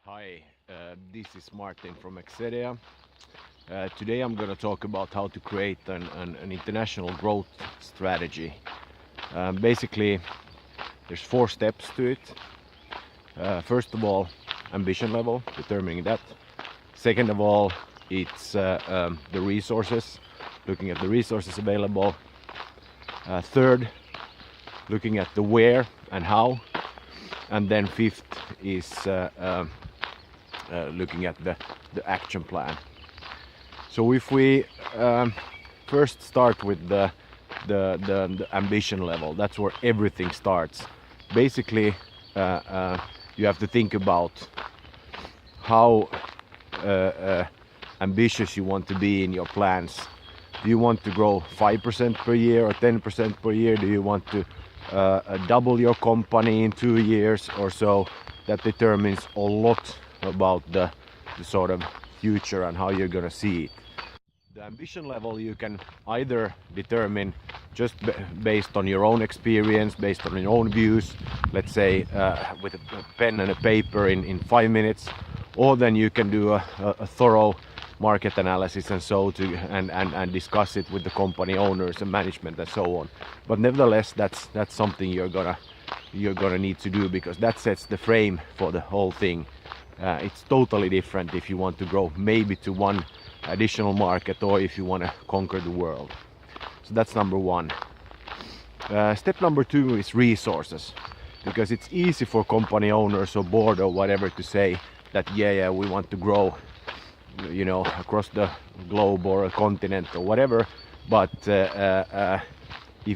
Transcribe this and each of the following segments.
Hi, this is Martin from Excedea. Today I'm going to talk about how to create an international growth strategy. Basically, there's 4 steps to it. First of all, ambition level, determining that. Second of all, it's the resources, looking at the resources available. Third, looking at the where and how. And then fifth is looking at the action plan. So if we first start with the ambition level, that's where everything starts. Basically, you have to think about how ambitious you want to be in your plans. Do you want to grow 5% per year or 10% per year? Do you want to double your company in 2 years or so? That determines a lot about the sort of future and how you're gonna see it. The ambition level you can either determine just based on your own experience, based on your own views, let's say with a pen and a paper in 5 minutes, or then you can do a thorough market analysis and so and discuss it with the company owners and management and so on. But nevertheless, that's something you're gonna need to do, because that sets the frame for the whole thing. It's totally different if you want to grow maybe to one additional market or if you want to conquer the world. So that's number 1. Step number 2 is resources, because it's easy for company owners or board or whatever to say that yeah we want to grow, you know, across the globe or a continent or whatever, but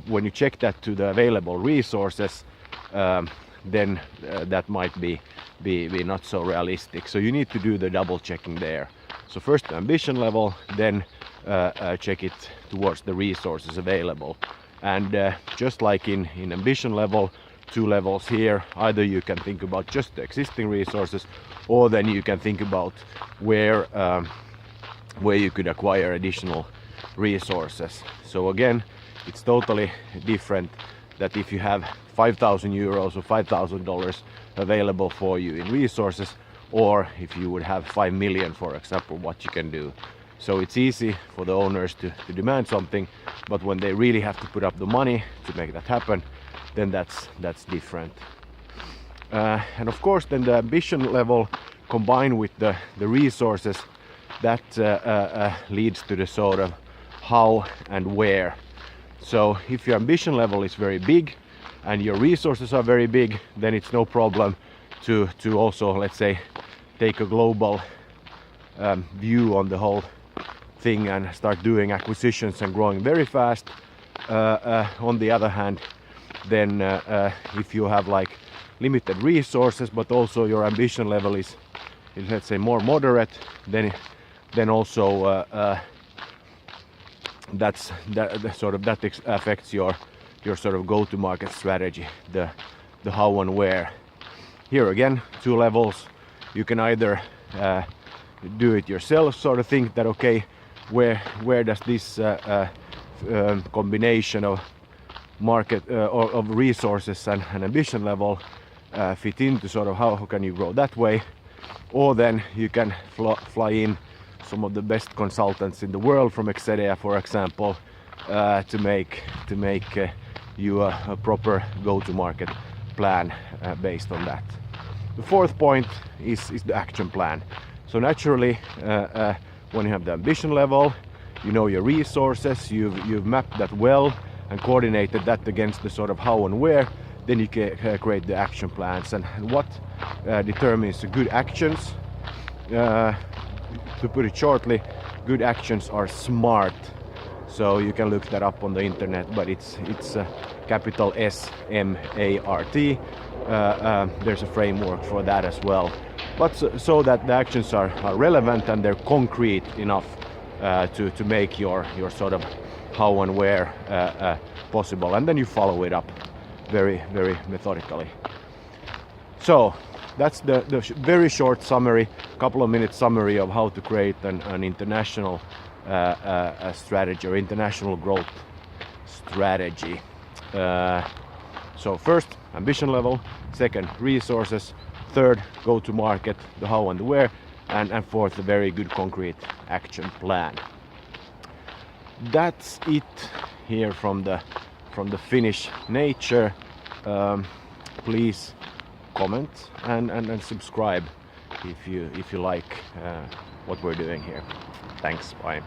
when you check that to the available resources, then that might be not so realistic. So you need to do the double checking there. So first the ambition level, then check it towards the resources available. And just like in ambition level, 2 levels here, either you can think about just the existing resources, or then you can think about where you could acquire additional resources. So again, it's totally different that if you have 5,000 euros or $5,000 available for you in resources, or if you would have 5 million, for example, what you can do. So it's easy for the owners to demand something, but when they really have to put up the money to make that happen, then that's different. And of course, then the ambition level combined with the resources, that leads to the sort of how and where. So if your ambition level is very big and your resources are very big, then it's no problem to also, let's say, take a global view on the whole thing and start doing acquisitions and growing very fast. On the other hand, then if you have like limited resources, but also your ambition level is let's say more moderate, then also that affects your sort of go-to-market strategy, the how and where. Here again, 2 levels. You can either do it yourself, sort of think that okay, where does this combination of market or of resources and ambition level fit into, sort of how can you grow that way. Or then you can fly in some of the best consultants in the world from Excedea, for example, to make you a proper go-to-market plan based on that. The 4th point is the action plan. So naturally, when you have the ambition level, you know your resources, you've mapped that well and coordinated that against the sort of how and where, then you can create the action plans. And what determines the good actions? To put it shortly, good actions are smart. So you can look that up on the internet, but it's capital SMART. There's a framework for that as well. But so that the actions are relevant and they're concrete enough to make your sort of how and where possible, and then you follow it up very, very methodically. So that's the very short summary, couple of minute summary of how to create an international strategy or international growth strategy. So first, ambition level. Second, resources. third, go to market, the how and the where, and fourth, a very good concrete action plan. That's it here from the Finnish nature. Please comment and subscribe if you like what we're doing here. Thanks, bye.